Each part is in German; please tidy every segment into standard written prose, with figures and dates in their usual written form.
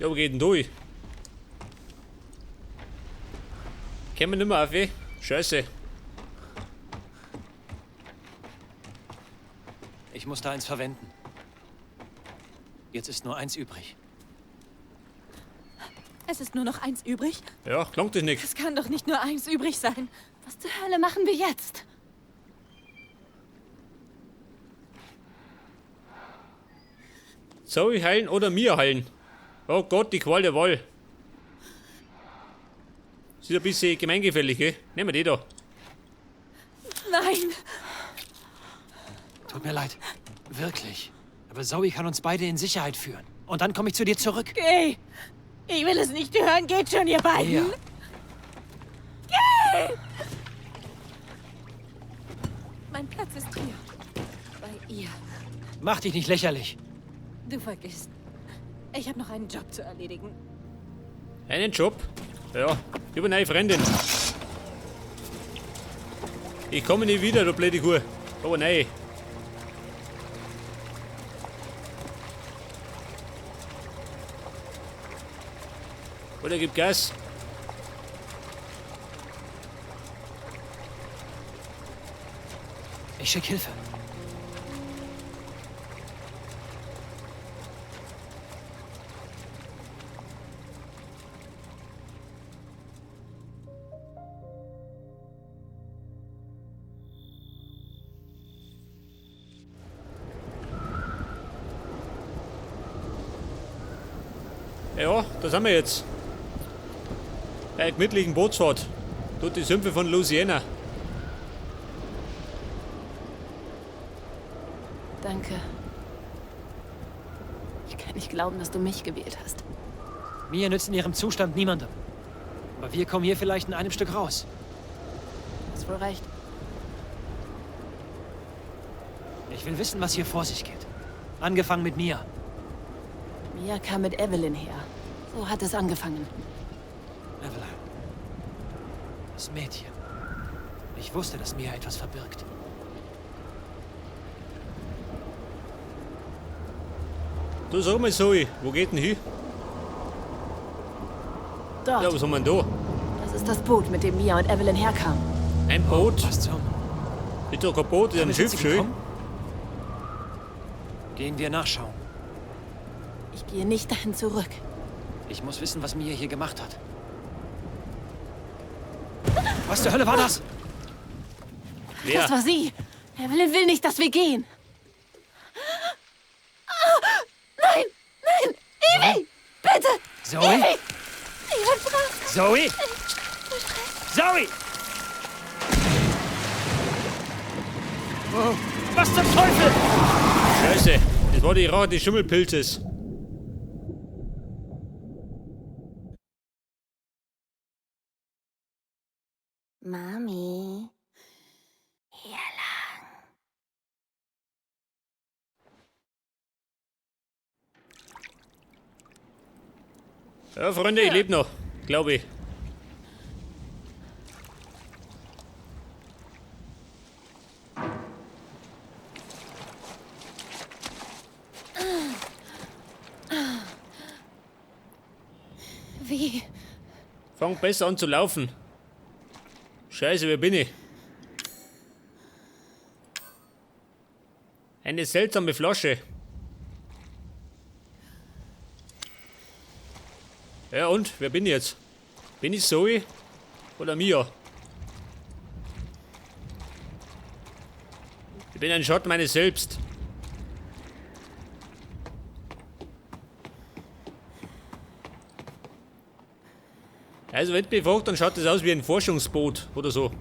Ja, wo geht denn durch? Können wir nicht mehr auf, ey? Scheiße. Ich muss da eins verwenden. Jetzt ist nur eins übrig. Es ist nur noch eins übrig? Ja, klang das nicht. Es kann doch nicht nur eins übrig sein. Was zur Hölle machen wir jetzt? Zoe heilen oder mir heilen? Oh Gott, die Qual der Wahl. Sieht ein bisschen gemeingefällig, gell? Nehmen wir die da. Nein! Tut mir leid. Wirklich. Aber Zoe kann uns beide in Sicherheit führen. Und dann komme ich zu dir zurück. Geh! Ich will es nicht hören. Geht schon, ihr beiden! Ja. Geh! Mein Platz ist hier. Bei ihr. Mach dich nicht lächerlich. Du vergisst. Ich habe noch einen Job zu erledigen. Einen Job? Ja, über eine Freundin. Ich komme nicht wieder, du blöde Kuh. Aber nein. Oder gib Gas. Ich schick Hilfe. Ja, da sind wir jetzt. Bei einer gemütlichen Bootsfahrt. Dort die Sümpfe von Louisiana. Danke. Ich kann nicht glauben, dass du mich gewählt hast. Mir nützt in ihrem Zustand niemandem. Aber wir kommen hier vielleicht in einem Stück raus. Du hast wohl recht. Ich will wissen, was hier vor sich geht. Angefangen mit Mia. Mia kam mit Evelyn her. So hat es angefangen. Evelyn. Das Mädchen. Ich wusste, dass Mia etwas verbirgt. Du sag mal, Zoe, wo geht denn hin? Dort. Ja, was haben wir denn da? Das ist das Boot, mit dem Mia und Evelyn herkamen. Ein Boot? Was zum? Ist doch kein Boot, ist ein Damit sind Schiff, sie schön. gekommen? Gehen wir nachschauen. Ich gehe nicht dahin zurück. Ich muss wissen, was Mia hier gemacht hat. Was zur Hölle war das? Wer? Das war sie. Evelyn will nicht, dass wir gehen. Nein! Nein! Evie! Bitte! Zoe? Evie! Ich bin brav. Zoe? Zoe! Oh, was zum Teufel? Scheiße, das war die Rache des Schimmelpilzes. Mami. Hier lang. Ja, Freunde, ich lebe noch, glaube ich. Wie? Fang besser an zu laufen. Scheiße, wer bin ich? Eine seltsame Flasche. Ja und, wer bin ich jetzt? Bin ich Zoe oder Mia? Ich bin ein Schatten meines Selbst. Also wenn du mich fragst, dann schaut das aus wie ein Forschungsboot oder so.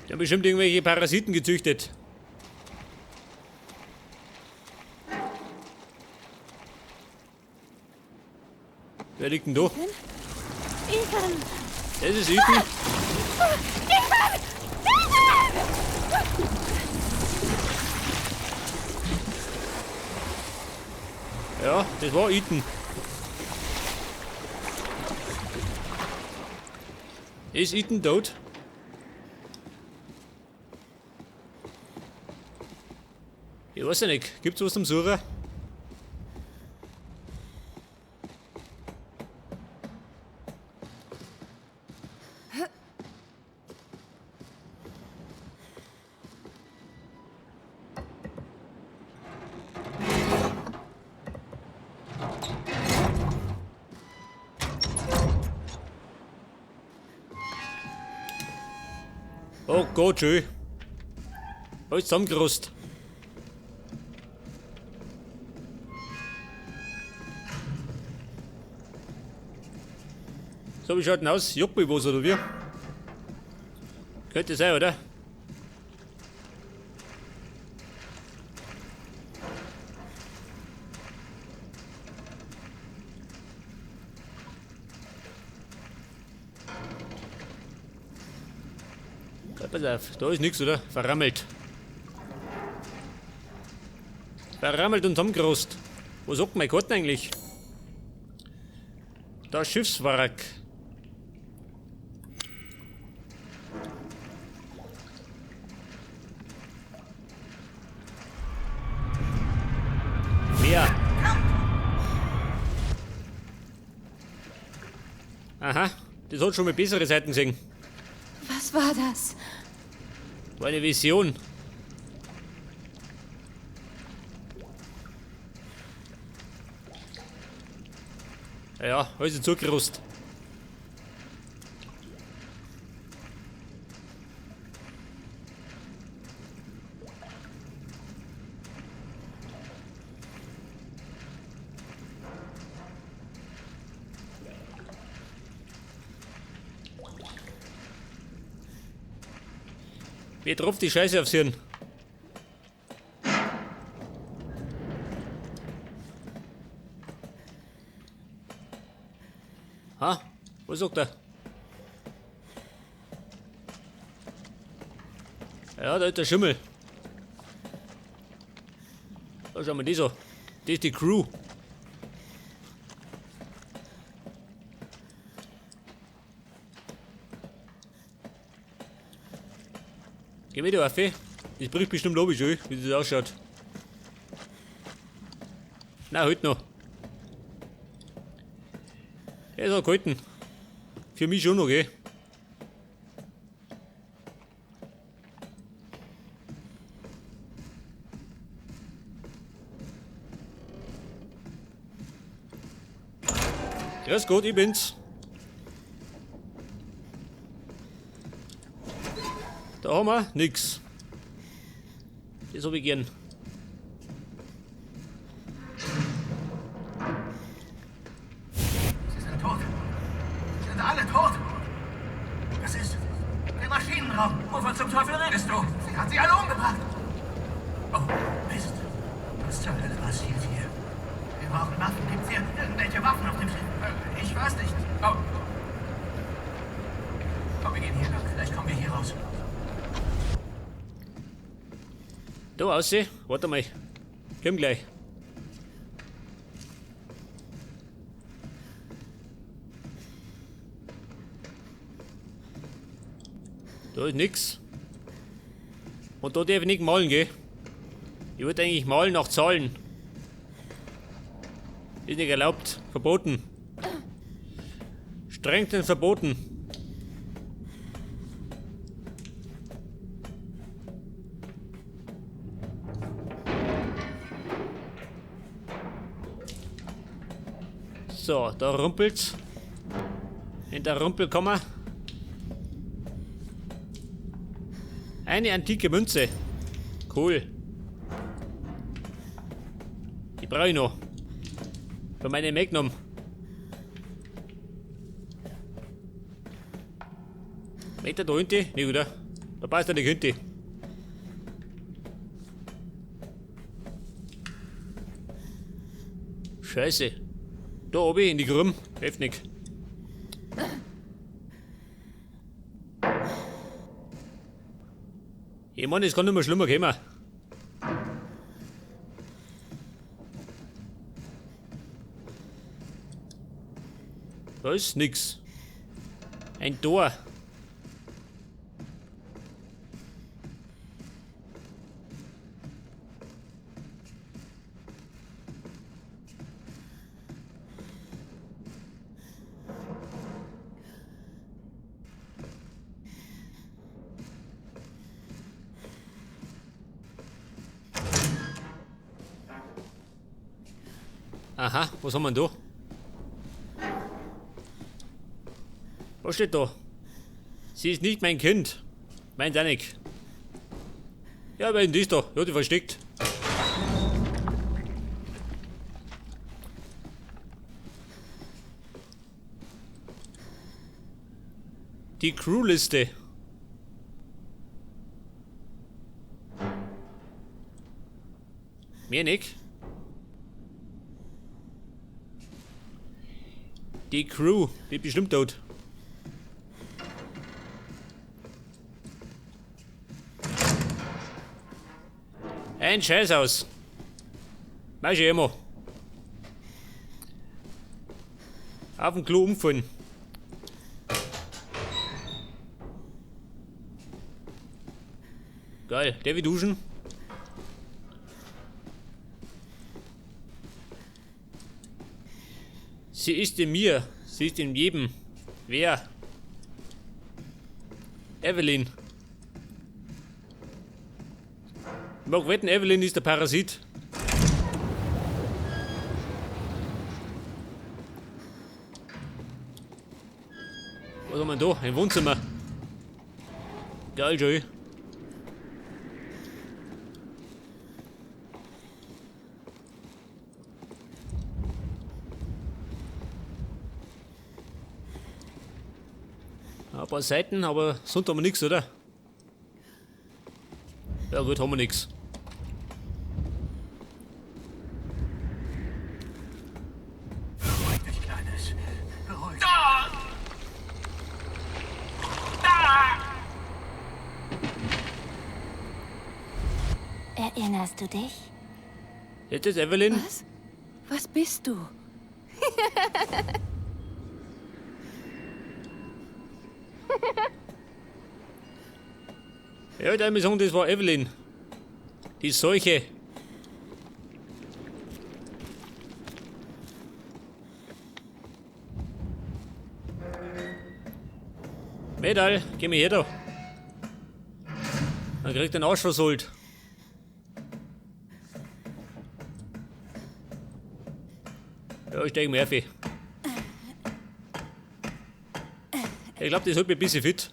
Die haben bestimmt irgendwelche Parasiten gezüchtet. Wer liegt denn da? Ethan! Das ist Ethan. Ja, das war Ethan. Ist Ethan tot? Ich weiß ja nicht. Gibt's was zum Suchen? Oh Gott, schön. Alles zusammengerostet. So, wie schaut denn aus? Juckt mich was oder wie? Könnte sein, oder? Ja, pass auf, da ist nichts, oder? Verrammelt. Verrammelt und zusammengerostet. Wo sagt mein Gott eigentlich? Da Schiffswrack. Mehr. Aha, das hat schon mal bessere Seiten gesehen. Was war das? War eine Vision. Ja, alles zugerostet. Wer tropft die Scheiße aufs Hirn? Ha? Was sagt er? Ja, da ist der Schimmel. Da schauen wir die so. Das ist die Crew. Geh wieder auf, ey. Das bricht bestimmt oben schon, wie das ausschaut. Na, heute noch. Der ist auch gehalten. Für mich schon noch, gell? Grüß Gott, ich bin's. Da haben wir nix. Das hab ich gern. Sie sind tot. Sie sind alle tot. Das ist der Maschinenraum. Wovon zum Teufel redest du? Sie hat sie alle umgebracht. Oh, Mist. Was zur Hölle passiert hier? Wir brauchen Waffen. Gibt's hier irgendwelche Waffen auf dem Schiff? Ich weiß nicht. Oh. Komm, wir gehen hier lang. Vielleicht kommen wir hier raus. Da aussehen. Warte mal. Komm gleich. Da ist nix. Und da darf ich nicht malen, gell? Ich würde eigentlich malen nach Zahlen. Ist nicht erlaubt. Verboten. Strengstens verboten. So, da rumpelt's. In der Rumpelkammer. Eine antike Münze. Cool. Die brauche ich noch. Für meine Magnum. Meter da hinten? Nee, oder? Da passt er nicht hinten. Scheiße. Da oben in die Gruben. Hilft nicht. Ich meine, es kann nicht mehr schlimmer kommen. Da ist nix. Ein Tor. Aha, was haben wir denn da? Was steht da? Sie ist nicht mein Kind. Meint auch nicht. Ja, wer ist denn das da? Ja, die versteckt. Die Crewliste. Mehr nicht. Die Crew, die ist bestimmt tot. Ein Scheißhaus. Mach ich immer. Auf den Klo umfallen. Geil, der will duschen. Sie ist in mir, sie ist in jedem. Wer? Evelyn. Ich mag wetten, Evelyn ist der Parasit. Was haben wir da? Ein Wohnzimmer. Geil, Joey. Ein paar Seiten, aber sonst haben wir nichts, oder? Ja gut, haben wir nichts. Beruhig dich, Kleines. Beruhig. Erinnerst du dich? Jetzt ist Evelyn. Was? Was bist du? Ja, der muss sagen, das war Evelyn. Die Seuche. Medal, geh mir her da. Man kriegt den Arsch versohlt. Ja, ich steig mir auf. Ich glaube, das hält mich ein bisschen fit.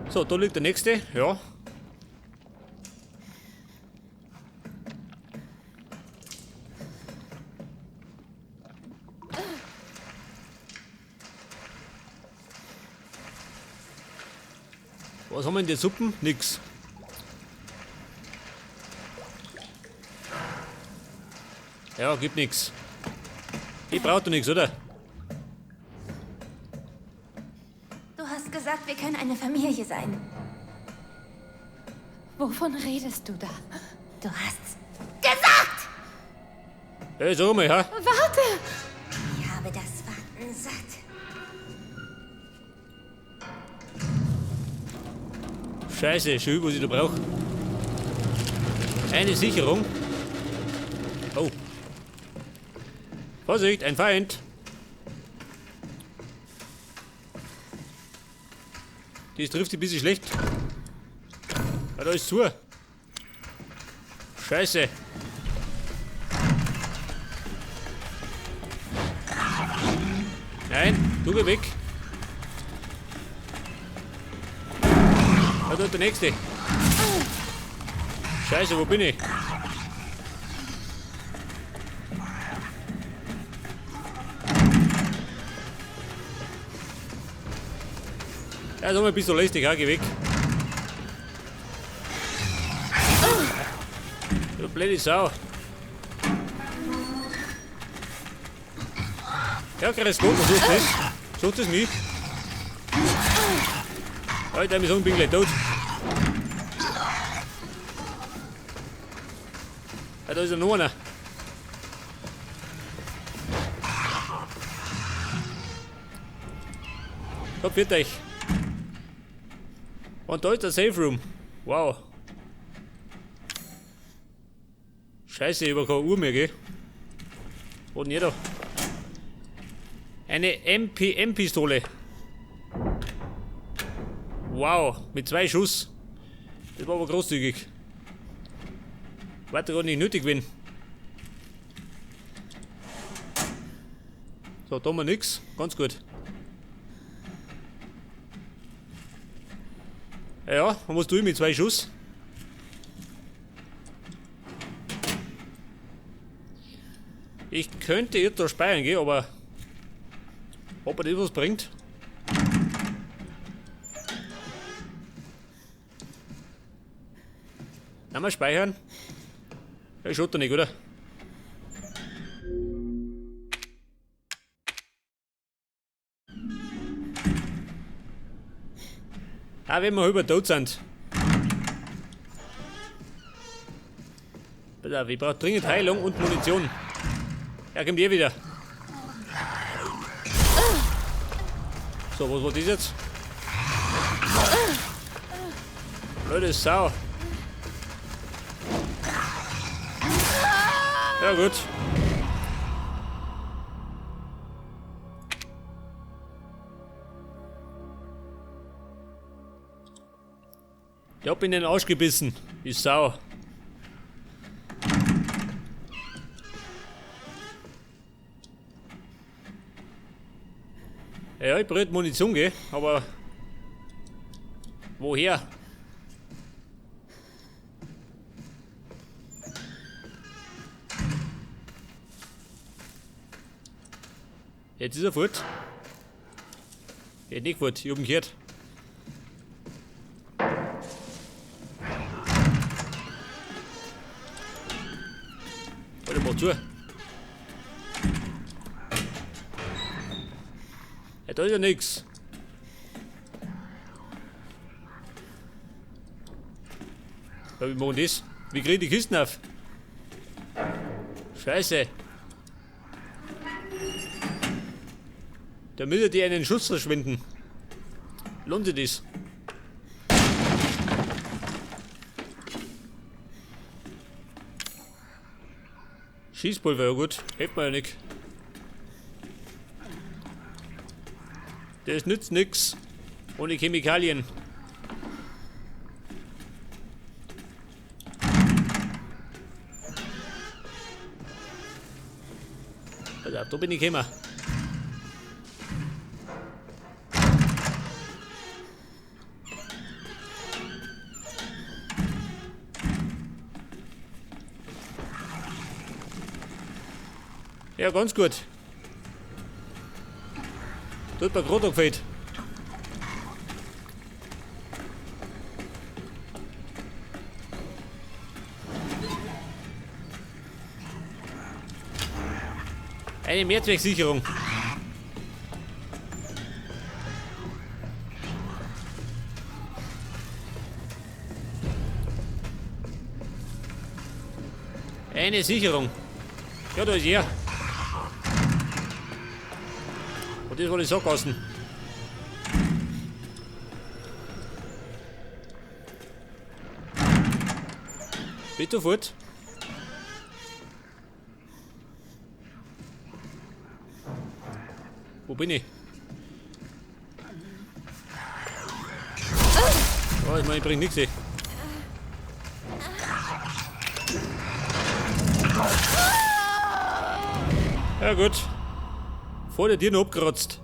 So, da liegt der nächste, ja. Was haben wir in der Suppen? Nix. Ja, gibt nix. Ich brauch doch nix, oder? Du hast gesagt, wir können eine Familie sein. Wovon redest du da? Du hast gesagt! Hey, sag mal, ha? Warte! Ich habe das Warten satt. Scheiße, schön, was ich da brauche. Eine Sicherung. Oh. Vorsicht, ein Feind. Das trifft ein bisschen schlecht. Ah, da ist zu. Scheiße. Nein, du geh weg. Da ist der nächste. Scheiße, wo bin ich? Ja, sag mal, bist du lästig, ja, geh weg. Du blöde Sau. Ja, grüß Gott, was ist das? Sucht es mich? Alter, ich bin gleich tot. Ja, da ist ja noch einer. Kommt mit euch. Und da ist der Safe Room. Wow. Scheiße, ich habe keine Uhr mehr, gell? Wo denn hier da? Eine MPM-Pistole. Wow, mit 2 Schuss. Das war aber großzügig. Warte, gar nicht nötig gewesen. So, da haben wir nix. Ganz gut. Ja, und was tue ich mit 2 Schuss? Ich könnte jetzt da speichern gehen, aber ob er das was bringt? Einmal speichern. Ja, schaut doch nicht, oder? Auch wenn wir über tot sind. Pass auf, ich brauche dringend Heilung und Munition. Ja, kommt ihr wieder. So, was war das jetzt? Blöde Sau. Ja, gut. Ich hab in den Arsch gebissen. Die Sau. Ja, ich brauche Munition, gell? Aber woher? Jetzt ist er fort. Geht nicht fort, ich hab ihn gehört. Warte mal zu. Ja, da ist ja nix. Ja, wie machen das? Wie krieg ich die Kisten auf? Scheiße. Da müsst ihr einen Schuss verschwinden. Lohnt sich das? Schießpulver, ja gut. Hilft mir ja nicht. Das nützt nix. Ohne Chemikalien. Also, da bin ich gekommen. Ja, ganz gut. Tut mir gerade gefällt. Eine Mehrzwecksicherung. Eine Sicherung. Ja, da ist er. Und das war die Sackgassen. Bitte fort. Wo bin ich? Oh, ich meine, ich bring nichts. Ja gut. Vor der Tür noch abgerotzt.